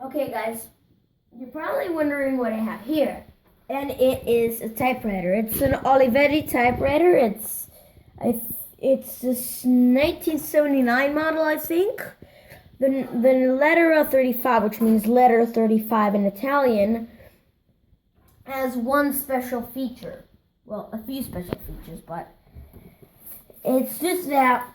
Okay, guys, you're probably wondering what I have here, and it is a typewriter. It's an Olivetti typewriter. It's this 1979 model, I think. The Lettera 35, which means letter 35 in Italian, has one special feature. Well, a few special features, but it's just that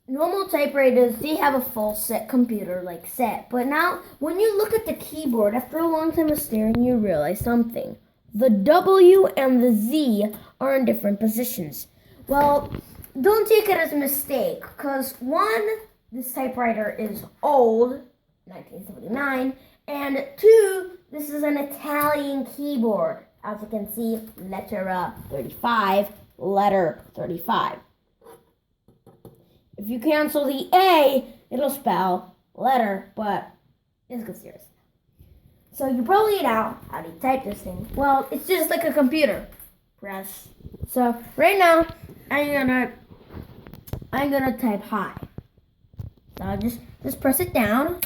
normal typewriters, they have a full computer set. But now, when you look at the keyboard, after a long time of staring, you realize something. The W and the Z are in different positions. Well, don't take it as a mistake, because one, this typewriter is old, 1979, and two, this is an Italian keyboard. As you can see, Lettera 35, letter 35. If you cancel the A, it'll spell letter, but let's get serious. So you probably know how to type this thing. Well, it's just like a computer. Press. So right now, I'm gonna type hi. So I'll just press it down.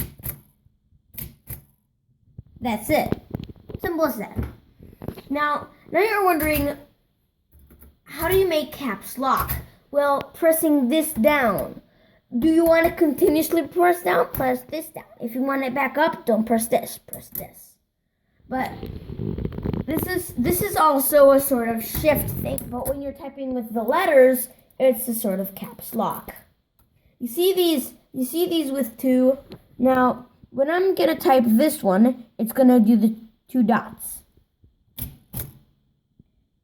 That's it. Simple as that. Now you're wondering, how do you make caps lock? Well, pressing this down. Do you want to continuously press down? Press this down. If you want it back up, don't press this. Press this. But this is also a sort of shift thing. But when you're typing with the letters, it's a sort of caps lock. You see these with two. Now, when I'm gonna type this one, it's gonna do the two dots.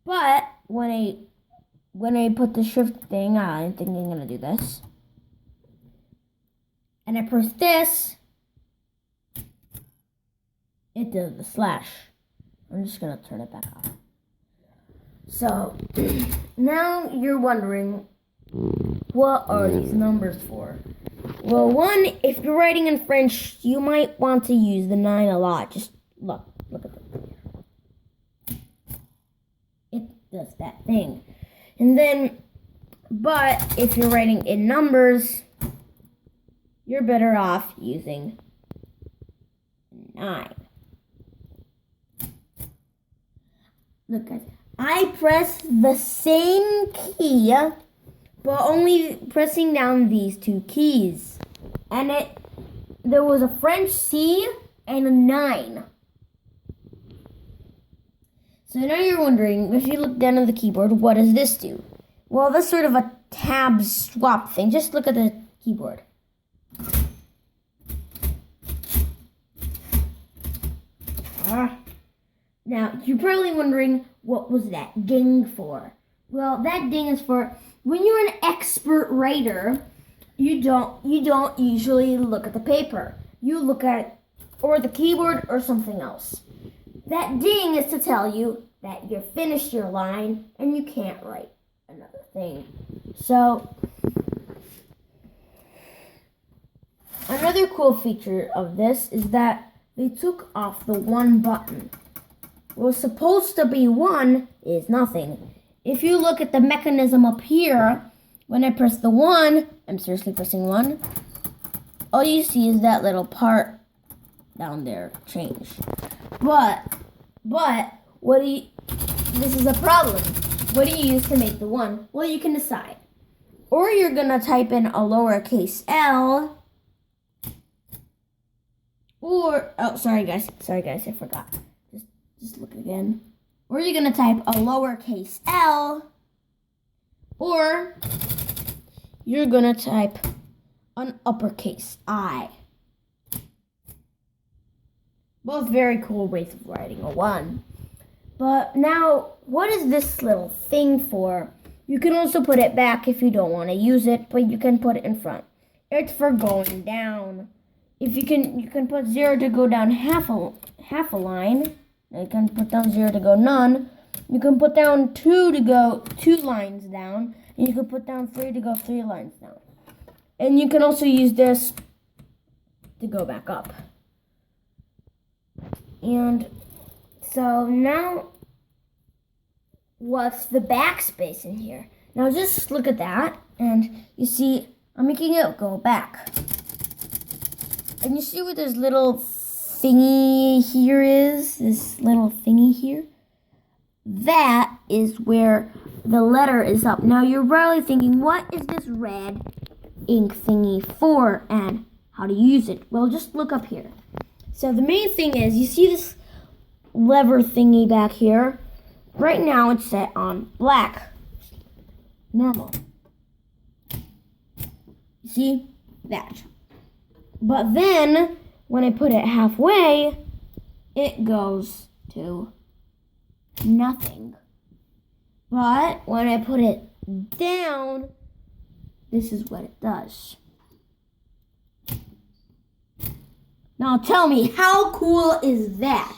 But when I put the shift thing, I think I'm gonna do this. And I press this, it does the slash. I'm just gonna turn it back off. So, now you're wondering, what are these numbers for? Well, one, if you're writing in French, you might want to use the 9 a lot. Just look at this. It does that thing. And then, but if you're writing in numbers, you're better off using 9. Look, guys, I press the same key, but only pressing down these two keys. And there was a French C and a 9. So now you're wondering, if you look down at the keyboard, what does this do? Well, that's sort of a tab swap thing. Just look at the keyboard. Now, you're probably wondering, what was that ding for? Well, that ding is for, when you're an expert writer, you don't usually look at the paper. You look at or the keyboard or something else. That ding is to tell you that you've finished your line and you can't write another thing. So, another cool feature of this is that they took off the one button. What's supposed to be 1 is nothing. If you look at the mechanism up here, when I press the 1, I'm seriously pressing 1, all you see is that little part down there change. But this is a problem. What do you use to make the 1? Well, you can decide. Or you're gonna type in a lowercase l, or, oh, sorry guys, I forgot. Just look again. Or you're gonna type a lowercase l, or you're gonna type an uppercase I. Both very cool ways of writing a 1. But now, what is this little thing for? You can also put it back if you don't want to use it, but you can put it in front. It's for going down. If you can put 0 to go down half a line. You can put down 0 to go none. You can put down 2 to go 2 lines down. And you can put down 3 to go 3 lines down. And you can also use this to go back up. And so now, what's the backspace in here? Now just look at that, and you see I'm making it go back. And you see where there's little thingy here is, this little thingy here, that is where the letter is up. Now you're probably thinking, what is this red ink thingy for and how to use it? Well, just look up here. So the main thing is, you see this lever thingy back here? Right now it's set on black, normal. You see that? But then when I put it halfway, it goes to nothing. But when I put it down, this is what it does. Now tell me, how cool is that?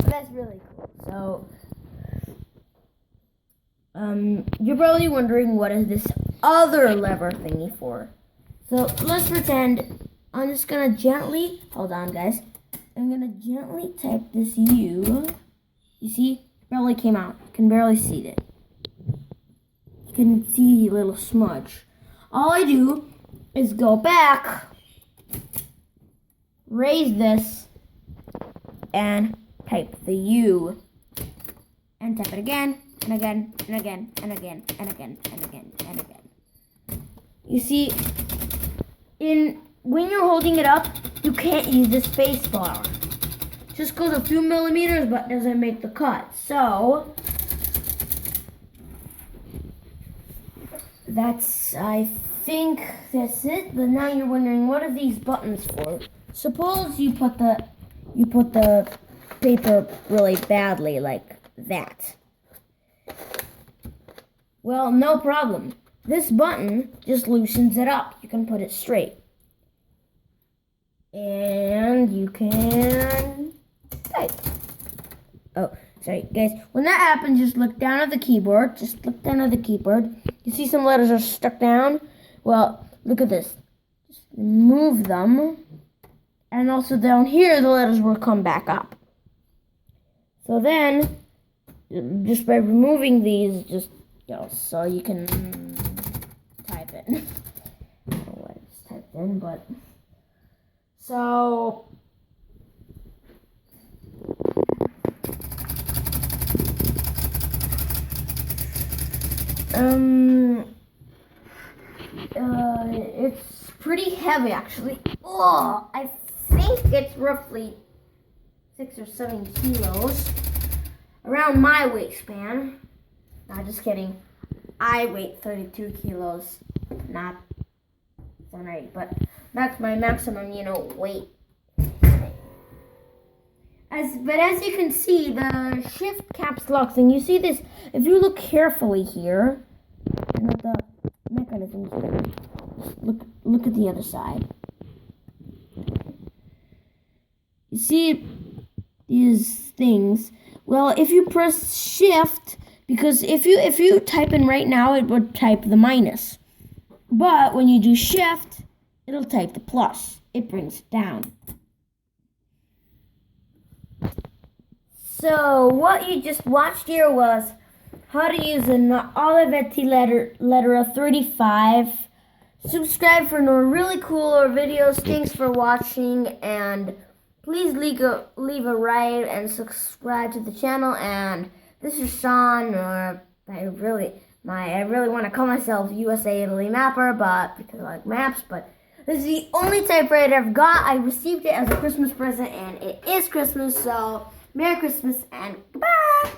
That's really cool. So, you're probably wondering, what is this other lever thingy for? So let's pretend I'm just gonna gently, hold on guys, I'm gonna gently type this U. You see, barely came out. You can barely see it. You can see a little smudge. All I do is go back, raise this, and type the U, and type it again, and again, and again, and again, and again, and again, and again. You see, when you're holding it up, you can't use the space bar. Just goes a few millimeters, but doesn't make the cut. So I think that's it. But now you're wondering, what are these buttons for? Suppose you put the paper really badly, like that. Well, no problem. This button just loosens it up. You can put it straight. And you can type. Oh, sorry, guys. When that happens, just look down at the keyboard. Just look down at the keyboard. You see some letters are stuck down? Well, look at this. Just move them. And also down here, the letters will come back up. So then, just by removing these, just, so you can type it. I don't know what I just typed in, but... So... it's pretty heavy, actually. Oh, I think it's roughly 6 or 7 kilos, around my waistband. No, just kidding. I weigh 32 kilos, not 7 or 8, but that's my maximum, weight. But as you can see, the shift caps lock thing, you see this, if you look carefully here, and at the mechanisms here, look at the other side. You see these things? Well, if you press shift, because if you type in right now, it would type the minus. But when you do shift, it'll type the plus. It brings it down. So what you just watched here was how to use an Olivetti LETTERA 35. Subscribe for more really cooler videos. Thanks for watching, and please leave a write and subscribe to the channel. And this is Sean, or I really want to call myself USA Italy Mapper, but because I like maps. But this is the only typewriter I've got. I received it as a Christmas present, and it is Christmas, so Merry Christmas and goodbye.